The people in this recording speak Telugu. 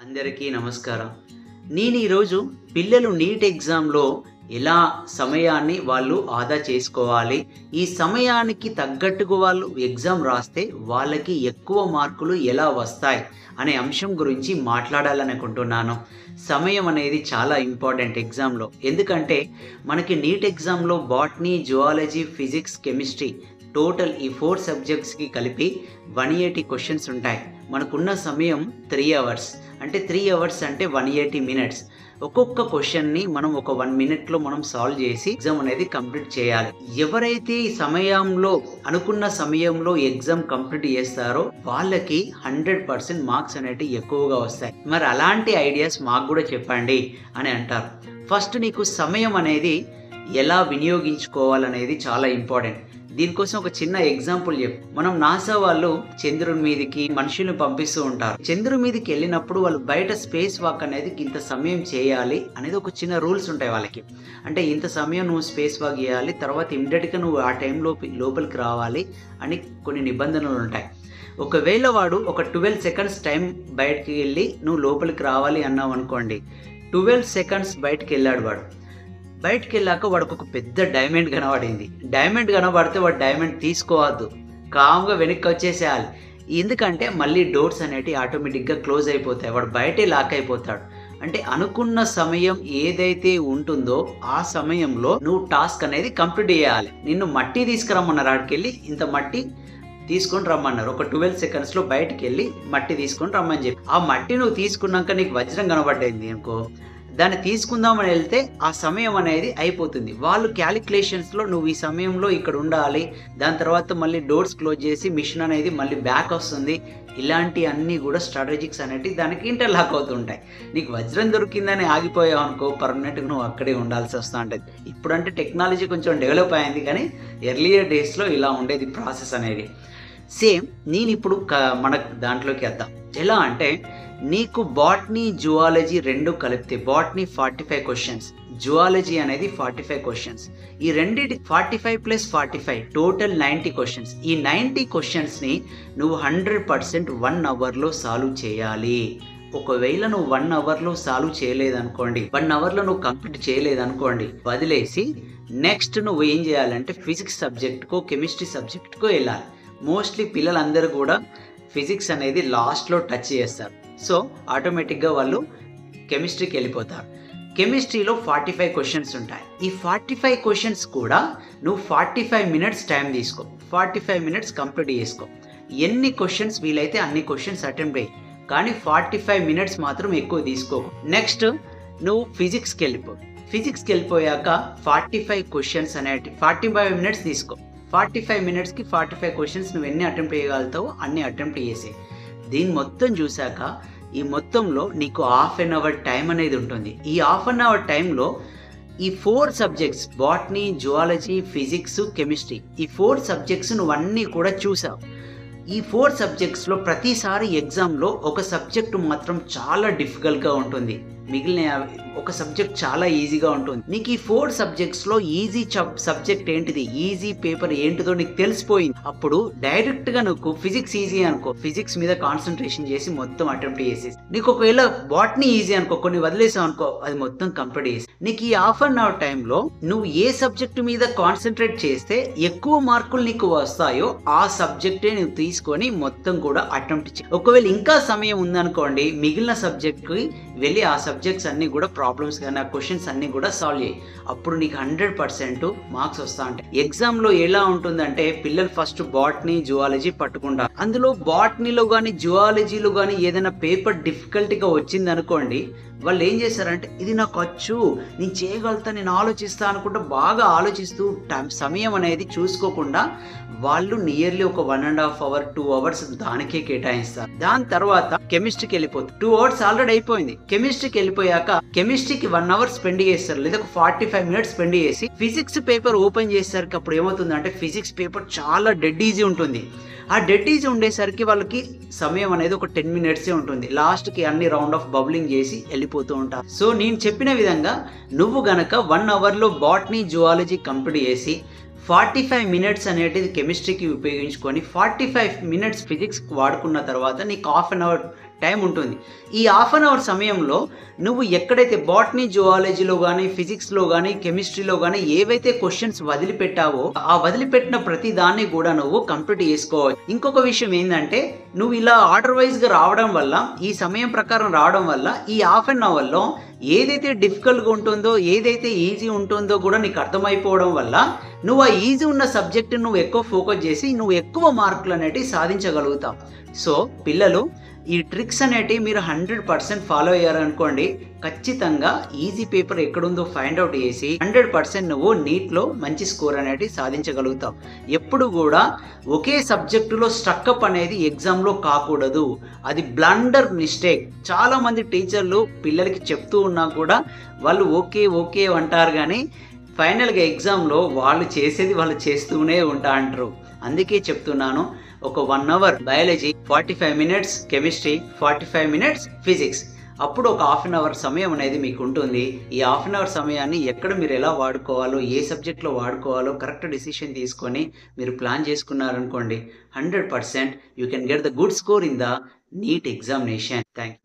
అందరికీ నమస్కారం. నేను ఈరోజు పిల్లలు నీట్ ఎగ్జామ్‌లో ఎలా సమయాన్ని వాళ్ళు ఆదా చేసుకోవాలి, ఈ సమయానికి తగ్గట్టుగా వాళ్ళు ఎగ్జామ్ రాస్తే వాళ్ళకి ఎక్కువ మార్కులు ఎలా వస్తాయి అనే అంశం గురించి మాట్లాడాలనుకుంటున్నాను. సమయం అనేది చాలా ఇంపార్టెంట్ ఎగ్జామ్‌లో. ఎందుకంటే మనకి నీట్ ఎగ్జామ్‌లో botany, zoology, physics, chemistry total ఈ 4 సబ్జెక్ట్స్‌కి కలిపి 180 క్వెషన్స్ ఉంటాయి. మనకున్న సమయం 3 అవర్స్. అంటే 3 అవర్స్ అంటే 180 మినిట్స్. ఒక్కొక్క క్వెషన్‌ని మనం ఒక 1 మినిట్‌లో మనం సాల్వ్ చేసి ఎగ్జామ్ అనేది కంప్లీట్ చేయాలి. ఎవరైతే ఈ సమయంలో అనుకున్న సమయంలో ఎగ్జామ్ కంప్లీట్ చేస్తారో వాళ్ళకి 100% మార్క్స్ అనేటివి ఎక్కువగా వస్తాయి. మరి అలాంటి ఐడియాస్ మాకు కూడా చెప్పండి అని అంటారు. ఫస్ట్ నీకు సమయం అనేది ఎలా వినియోగించుకోవాలనేది చాలా ఇంపార్టెంట్. దీనికోసం ఒక చిన్న ఎగ్జాంపుల్ మనం నాసా వాళ్ళు చంద్రుని మీదకి మనుషులను పంపిస్తూ ఉంటారు. చంద్రుని మీదకి వెళ్ళినప్పుడు వాళ్ళు బయట స్పేస్ వాక్ అనేది ఇంత సమయం చేయాలి అనేది ఒక చిన్న రూల్స్ ఉంటాయి వాళ్ళకి. అంటే ఇంత సమయం నువ్వు స్పేస్ వాక్ చేయాలి, తర్వాత ఇమ్మీడియట్గా నువ్వు ఆ టైంలో లోపలికి రావాలి అని కొన్ని నిబంధనలు ఉంటాయి. ఒకవేళ వాడు ఒక 12 సెకండ్స్ టైం బయటకు వెళ్ళి నువ్వు లోపలికి రావాలి అన్నావు అనుకోండి, 12 సెకండ్స్ బయటకు వెళ్ళాడు వాడు. బయటకు వెళ్ళాక వాడికి ఒక పెద్ద డైమండ్ కనబడింది. డైమండ్ కనబడితే వాడు డైమండ్ తీసుకోవద్దు, కామ్గా వెనక్కి వచ్చేసేయాలి. ఎందుకంటే మళ్ళీ డోర్స్ అనేటివి ఆటోమేటిక్గా క్లోజ్ అయిపోతాయి, వాడు బయటే లాక్ అయిపోతాడు. అంటే అనుకున్న సమయం ఏదైతే ఉంటుందో ఆ సమయంలో నువ్వు టాస్క్ అనేది కంప్లీట్ చేయాలి. నిన్ను మట్టి తీసుకురమ్మన్నారు, ఆడికి వెళ్ళి ఇంత మట్టి తీసుకొని రమ్మన్నారు. ఒక 12 సెకండ్స్లో బయటికి వెళ్ళి మట్టి తీసుకొని రమ్మని చెప్పి, ఆ మట్టి నువ్వు తీసుకున్నాక నీకు వజ్రం కనబడ్డైంది అనుకో, దాన్ని తీసుకుందామని వెళ్తే ఆ సమయం అనేది అయిపోతుంది. వాళ్ళు క్యాలిక్యులేషన్స్లో నువ్వు ఈ సమయంలో ఇక్కడ ఉండాలి, దాని తర్వాత మళ్ళీ డోర్స్ క్లోజ్ చేసి మిషన్ అనేది మళ్ళీ బ్యాక్ వస్తుంది. ఇలాంటి అన్నీ కూడా స్ట్రాటజిక్స్ అనేవి దానికి ఇంటర్లాక్ అవుతుంటాయి. నీకు వజ్రం దొరికిందని ఆగిపోయావు అనుకో, పర్మనెంట్గా నువ్వు అక్కడే ఉండాల్సి వస్తూ ఉంటుంది. ఇప్పుడంటే టెక్నాలజీ కొంచెం డెవలప్ అయింది, కానీ ఎర్లియర్ డేస్లో ఇలా ఉండేది ప్రాసెస్ అనేది. సేమ్ నేను ఇప్పుడు మన దాంట్లోకి వద్దాం. ఎలా అంటే నీకు బాటనీ, జువాలజీ రెండు కలిపితే బాటనీ 45 క్వశ్చన్స్, జువాలజీ అనేది 45 క్వశ్చన్స్. ఈ రెండింటి 45 + 45 టోటల్ 90 క్వశ్చన్స్. ఈ 90 క్వశ్చన్స్ని నువ్వు 100% 1 అవర్లో సాల్వ్ చేయాలి. ఒకవేళ నువ్వు 1 అవర్లో సాల్వ్ చేయలేదనుకోండి, 1 అవర్లో నువ్వు కంప్లీట్ చేయలేదనుకోండి, వదిలేసి నెక్స్ట్ నువ్వు ఏం చేయాలంటే ఫిజిక్స్ సబ్జెక్ట్కో కెమిస్ట్రీ సబ్జెక్ట్కో వెళ్ళాలి. మోస్ట్లీ పిల్లలందరూ కూడా ఫిజిక్స్ అనేది లాస్ట్లో టచ్ చేస్తారు. సో ఆటోమేటిక్గా వాళ్ళు కెమిస్ట్రీకి వెళ్ళిపోతారు. కెమిస్ట్రీలో 45 క్వశ్చన్స్ ఉంటాయి. ఈ 45 క్వశ్చన్స్ కూడా నువ్వు 45 మినిట్స్ టైం తీసుకో, 45 మినిట్స్ కంప్లీట్ చేసుకో. ఎన్ని క్వశ్చన్స్ వీలైతే అన్ని క్వశ్చన్స్ అటెంప్ట్ అయ్యి, కానీ 45 మినిట్స్ మాత్రం ఎక్కువ తీసుకోకు. నెక్స్ట్ నువ్వు ఫిజిక్స్కి వెళ్ళిపో. ఫిజిక్స్కి వెళ్ళిపోయాక 45 క్వశ్చన్స్ అనేవి 45 మినిట్స్ తీసుకో. 45 మినిట్స్కి 45 క్వశ్చన్స్ నువ్వు ఎన్ని అటెంప్ట్ చేయగలుగుతావో అన్ని అటెంప్ట్ చేసే. దీన్ని మొత్తం చూశాక ఈ మొత్తంలో నీకు హాఫ్ అన్ అవర్ టైం అనేది ఉంటుంది. ఈ హాఫ్ అన్ అవర్ టైంలో ఈ 4 subjects botany, zoology, physics, chemistry, ఈ 4 సబ్జెక్ట్స్ నువ్వు అన్నీ కూడా చూసావు. ఈ 4 సబ్జెక్ట్స్లో ప్రతిసారి ఎగ్జామ్లో ఒక సబ్జెక్టు మాత్రం చాలా డిఫికల్ట్గా ఉంటుంది, మిగిలిన ఒక సబ్జెక్ట్ చాలా ఈజీగా ఉంటుంది. నీకు ఈ 4 సబ్జెక్ట్స్లో ఈజీ సబ్జెక్ట్ ఏంటిది, ఈజీ పేపర్ ఏంటిదో నీకు తెలిసిపోయింది. అప్పుడు డైరెక్ట్గా నువ్వు ఫిజిక్స్ ఈజీ అనుకో, ఫిజిక్స్ మీద కాన్సన్ట్రేషన్ చేసి మొత్తం అటెంప్ట్ చేసేసి, నీకు ఒకవేళ బాటనీ ఈజీ అనుకో, కొన్ని వదిలేసావు అనుకో, అది మొత్తం కంప్లీట్ చేసి, నీకు ఈ హాఫ్ అన్ అవర్ టైంలో నువ్వు ఏ సబ్జెక్టు మీద కాన్సన్ట్రేట్ చేస్తే ఎక్కువ మార్కులు నీకు వస్తాయో ఆ సబ్జెక్టే నువ్వు తీసుకొని మొత్తం కూడా అటెంప్ట్ చేయి. ఒకవేళ ఇంకా సమయం ఉందనుకోండి, మిగిలిన సబ్జెక్ట్కి వెళ్ళి ఆ సబ్జెక్ట్స్ అన్నీ కూడా ప్రాబ్లమ్స్ కానీ ఆ క్వశ్చన్స్ అన్నీ కూడా సాల్వ్ చేయి. అప్పుడు నీకు 100% మార్క్స్ వస్తా ఉంటాయి. ఎగ్జామ్లో ఎలా ఉంటుందంటే పిల్లలు ఫస్ట్ బాటనీ, జువాలజీ పట్టుకుంటారు. అందులో బాటనీలో కానీ జువాలజీలో కానీ ఏదైనా పేపర్ డిఫికల్ట్గా వచ్చింది అనుకోండి, వాళ్ళు ఏం చేశారంటే ఇది నాకు వచ్చు, నేను చేయగలుగుతా, నేను ఆలోచిస్తా అనుకుంటా బాగా ఆలోచిస్తూ సమయం అనేది చూసుకోకుండా వాళ్ళు నియర్లీ ఒక 1.5 అవర్ 2 అవర్స్ దానికే కేటాయిస్తారు. దాని తర్వాత కెమిస్ట్రీకి వెళ్ళిపోతుంది. 2 అవర్స్ ఆల్రెడీ అయిపోయింది. కెమిస్ట్రీకి వెళ్ళిపోయాక కెమిస్ట్రీకి 1 అవర్ స్పెండ్ చేస్తారు, లేదా ఒక 45 మినిట్స్ స్పెండ్ చేసి ఫిజిక్స్ పేపర్ ఓపెన్ చేసేసరికి అప్పుడు ఏమవుతుందంటే ఫిజిక్స్ పేపర్ చాలా డెడ్ ఈజీ ఉంటుంది. ఆ డెడ్ ఈజీ ఉండేసరికి వాళ్ళకి సమయం అనేది ఒక 10 మినిట్సే ఉంటుంది. లాస్ట్కి అన్ని రౌండ్ ఆఫ్ బబులింగ్ చేసి వెళ్ళిపోతూ ఉంటారు. సో నేను చెప్పిన విధంగా నువ్వు గనక 1 అవర్లో బాటనీ, జువాలజీ కంప్లీట్ చేసి 45 మినిట్స్ అనేటిది కెమిస్ట్రీకి ఉపయోగించుకొని 45 మినిట్స్ ఫిజిక్స్ వాడుకున్న తర్వాత నీకు హాఫ్ అన్ అవర్ టైం ఉంటుంది. ఈ హాఫ్ అన్ అవర్ సమయంలో నువ్వు ఎక్కడైతే బాటనీ, జువాలజీలో కానీ, ఫిజిక్స్లో కానీ, కెమిస్ట్రీలో కానీ ఏవైతే క్వశ్చన్స్ వదిలిపెట్టావో ఆ వదిలిపెట్టిన ప్రతి దాన్ని కూడా నువ్వు కంప్లీట్ చేసుకోవచ్చు. ఇంకొక విషయం ఏంటంటే, నువ్వు ఇలా ఆర్డర్ వైజ్గా రావడం వల్ల, ఈ సమయం ప్రకారం రావడం వల్ల ఈ హాఫ్ అన్ అవర్లో ఏదైతే డిఫికల్ట్గా ఉంటుందో, ఏదైతే ఈజీ ఉంటుందో కూడా నీకు అర్థమైపోవడం వల్ల నువ్వు ఆ ఈజీ ఉన్న సబ్జెక్ట్ నువ్వు ఎక్కువ ఫోకస్ చేసి నువ్వు ఎక్కువ మార్కులు అనేటివి సాధించగలుగుతావు. సో పిల్లలు, ఈ ట్రిక్స్ అనేటివి మీరు 100% ఫాలో అయ్యారనుకోండి, ఖచ్చితంగా ఈజీ పేపర్ ఎక్కడుందో ఫైండ్ అవుట్ చేసి 100% నువ్వు నీట్లో మంచి స్కోర్ అనేది సాధించగలుగుతావు. ఎప్పుడు కూడా ఒకే సబ్జెక్టులో స్ట్రక్అప్ అనేది ఎగ్జామ్లో కాకూడదు. అది బ్లండర్ మిస్టేక్. చాలామంది టీచర్లు పిల్లలకి చెప్తూ ఉన్నా కూడా వాళ్ళు ఓకే ఓకే అంటారు, కానీ ఫైనల్గా ఎగ్జామ్లో వాళ్ళు చేసేది వాళ్ళు చేస్తూనే అంటారు. అందుకే చెప్తున్నాను, ఒక 1 hour biology, 45 minutes chemistry, 45 minutes physics, అప్పుడు ఒక హాఫ్ అన్ అవర్ సమయం అనేది మీకు ఉంటుంది. ఈ హాఫ్ అన్ అవర్ సమయాన్ని ఎక్కడ మీరు ఎలా వాడుకోవాలో, ఏ సబ్జెక్ట్లో వాడుకోవాలో కరెక్ట్ డిసిషన్ తీసుకొని మీరు ప్లాన్ చేసుకున్నారనుకోండి, 100% you can get the good score in the NEET examination. Thank you.